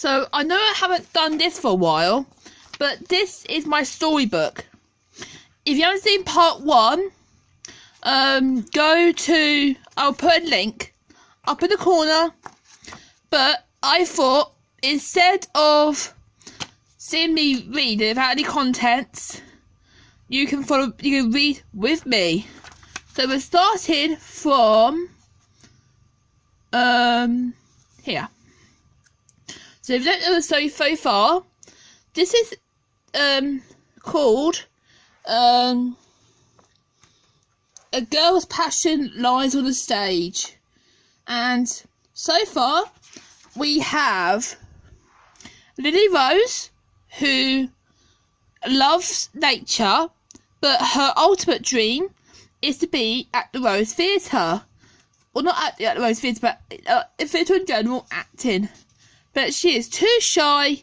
So I know I haven't done this for a while, but this is my storybook. If you haven't seen part 1, go to, I'll put a link up in the corner, but I thought instead of seeing me read it without any contents, you can read with me. So we're starting from here. So if you don't know the story so far, this is called A Girl's Passion Lies on the Stage. And so far we have Lily Rose, who loves nature, but her ultimate dream is to be at the Rose Theatre. Well, not at the Rose Theatre, but theatre in general, acting. But she is too shy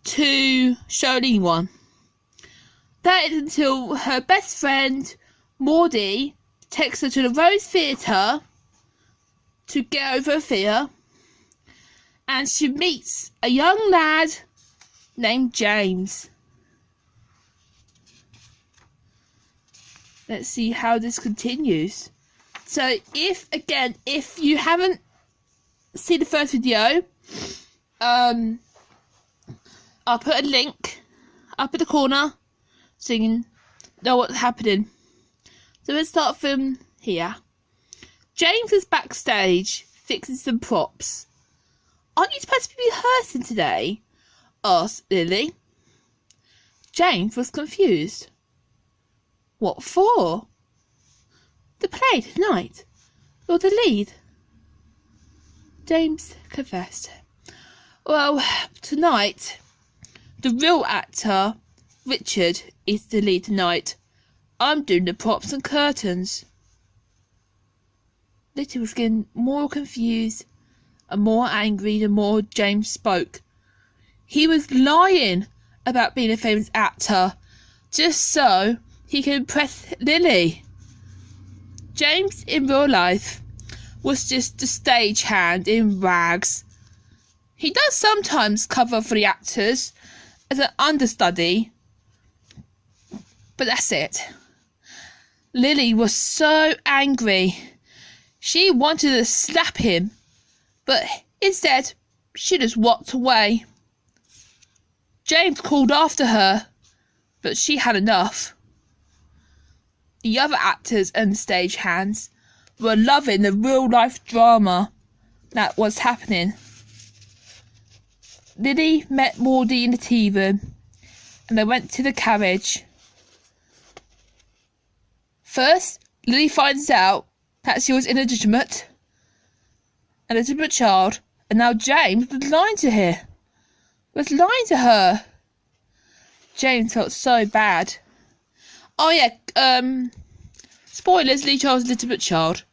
to show anyone. That is until her best friend, Maudie, takes her to the Rose Theatre to get over her fear. And she meets a young lad named James. Let's see how this continues. So if you haven't seen the first video, I'll put a link up in the corner so you can know what's happening. So let's start from here. James is backstage fixing some props. "Aren't you supposed to be rehearsing today?" asked Lily. James was confused. "What for?" "The play tonight. You're the lead." James confessed. "Well, tonight, the real actor, Richard, is the lead tonight. I'm doing the props and curtains." Lily was getting more confused and more angry the more James spoke. He was lying about being a famous actor just so he could impress Lily. James in real life was just a stagehand in rags. He does sometimes cover for the actors as an understudy, but that's it. Lily was so angry. She wanted to slap him, but instead she just walked away. James called after her, but she had enough. The other actors and stagehands were loving the real-life drama that was happening. Lily met Maudie in the tea room, and they went to the carriage. First, Lily finds out that she was a legitimate child, and now James was lying to her. James felt so bad. Oh yeah, spoilers, Lily Charles' legitimate child.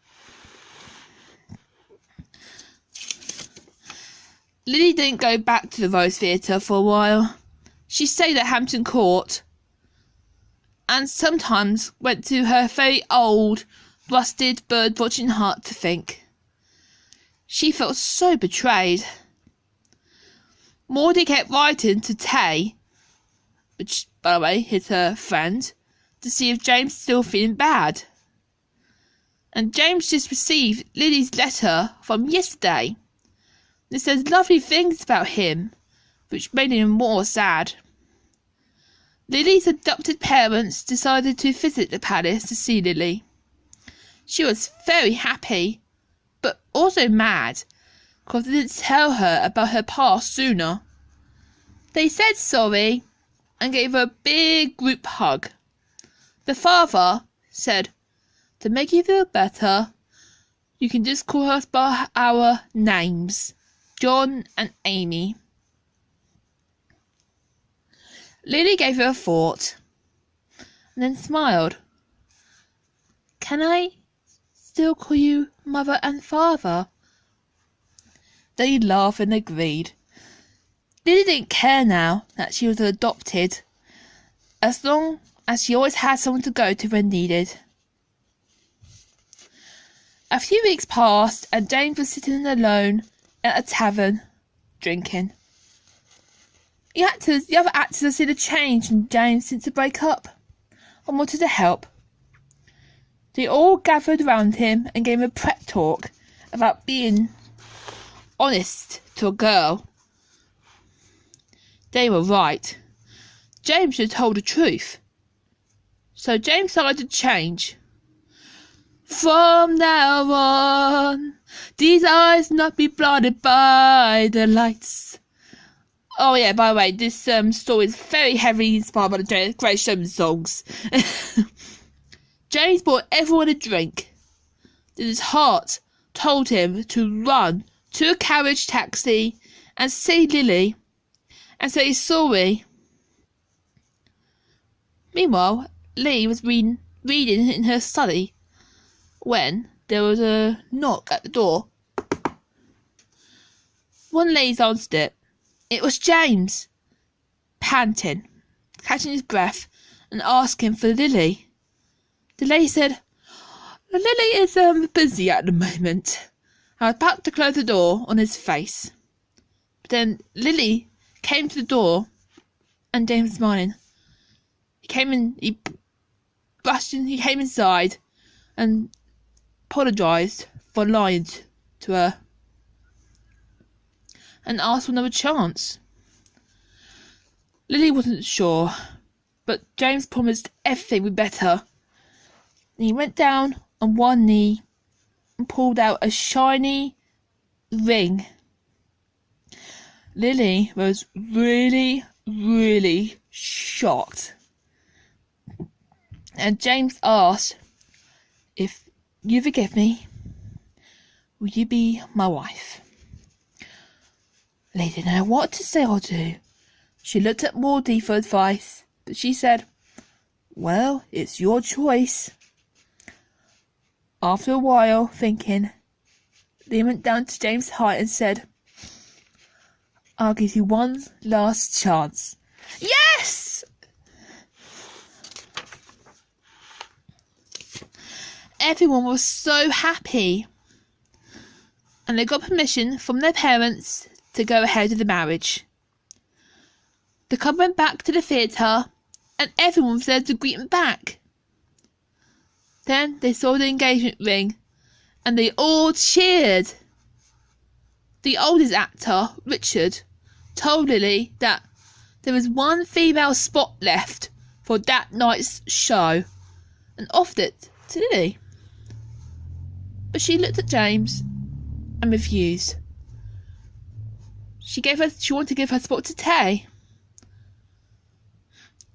Lily didn't go back to the Rose Theatre for a while. She stayed at Hampton Court and sometimes went to her very old, rusted bird-watching hut to think. She felt so betrayed. Maudie kept writing to Tay, which, by the way, is her friend, to see if James is still feeling bad. And James just received Lily's letter from yesterday. It says lovely things about him, which made him more sad. Lily's adopted parents decided to visit the palace to see Lily. She was very happy, but also mad, because they didn't tell her about her past sooner. They said sorry and gave her a big group hug. The father said, "To make you feel better, you can just call us by our names, John and Amy." Lily gave her a thought, and then smiled. "Can I still call you Mother and Father?" They laughed and agreed. Lily didn't care now that she was adopted, as long as she always had someone to go to when needed. A few weeks passed, and James was sitting alone at a tavern, drinking. The other actors have seen a change in James since the breakup and wanted to help. They all gathered around him and gave him a prep talk about being honest to a girl. They were right. James should have told the truth. So James started to change. From now on, these eyes not be blinded by the lights. Oh yeah, by the way, this story is very heavily inspired by the Great Showman songs. James bought everyone a drink. Then his heart told him to run to a carriage taxi and see Lily and say sorry. Meanwhile, Lee was reading in her study when there was a knock at the door. One lady answered it. It was James, panting, catching his breath, and asking for Lily. The lady said, Lily is busy at the moment. I was about to close the door on his face. But then Lily came to the door, and James was smiling. He came inside and apologised for lying to her and asked for another chance. Lily wasn't sure, but James promised everything would be better. He went down on one knee and pulled out a shiny ring. Lily was really, really shocked. And James asked, if you forgive me, will you be my wife? Lily didn't know what to say or do. She looked at Maudie for advice, but she said, well, it's your choice. After a while, thinking, Lily went down to James' height and said, I'll give you one last chance. Yes! Everyone was so happy, and they got permission from their parents to go ahead with the marriage. The couple went back to the theatre, and everyone was there to greet them back. Then they saw the engagement ring, and they all cheered. The oldest actor, Richard, told Lily that there was one female spot left for that night's show, and offered it to Lily. But she looked at James and refused. She wanted to give her spot to Tay.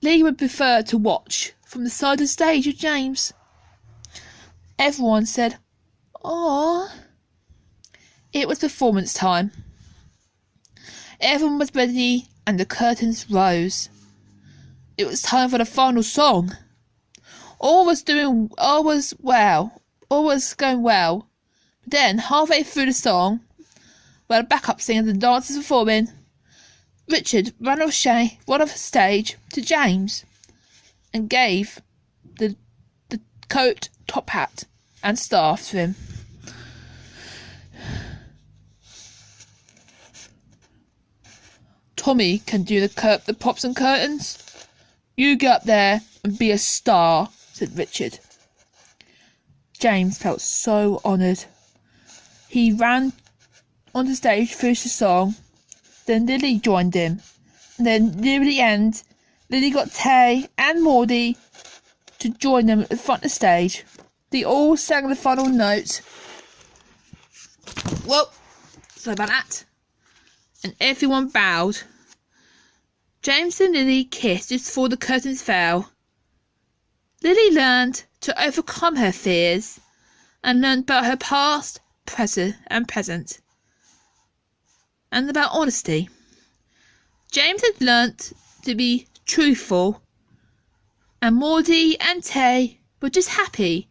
Lee would prefer to watch from the side of the stage with James. Everyone said, "Aww." It was performance time. Everyone was ready and the curtains rose. It was time for the final song. All was going well. But then, halfway through the song, while the backup singers and dancers were performing, Richard ran off the stage to James and gave the coat, top hat and staff to him. Tommy can do the props and curtains. You get up there and be a star, said Richard. James felt so honoured. He ran on the stage, finished the song. Then Lily joined him. And then near the end, Lily got Tay and Maudie to join them at the front of the stage. They all sang the final note. Whoa, sorry about that. And everyone bowed. James and Lily kissed just before the curtains fell. Lily learned to overcome her fears and learned about her past, present, and about honesty. James had learnt to be truthful, and Maudie and Tay were just happy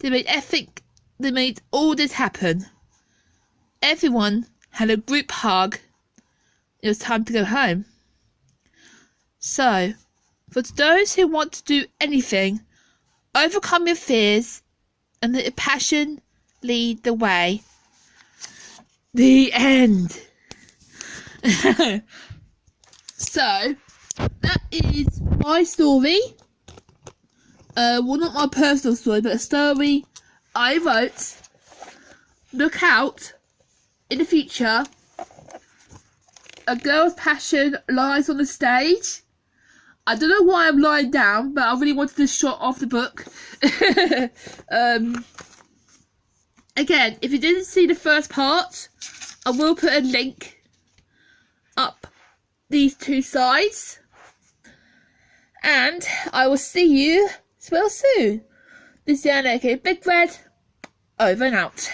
they made all this happen. Everyone had a group hug. It was time to go home. So, for those who want to do anything, overcome your fears and let your passion lead the way. The end. So that is my story. Well, not my personal story, but a story I wrote. Look out, in the future, a girl's passion lies on the stage. I don't know why I'm lying down, but I really wanted this shot off the book. Again, if you didn't see the first part, I will put a link up these two sides. And I will see you real soon. This is Anna, okay, Big Red, over and out.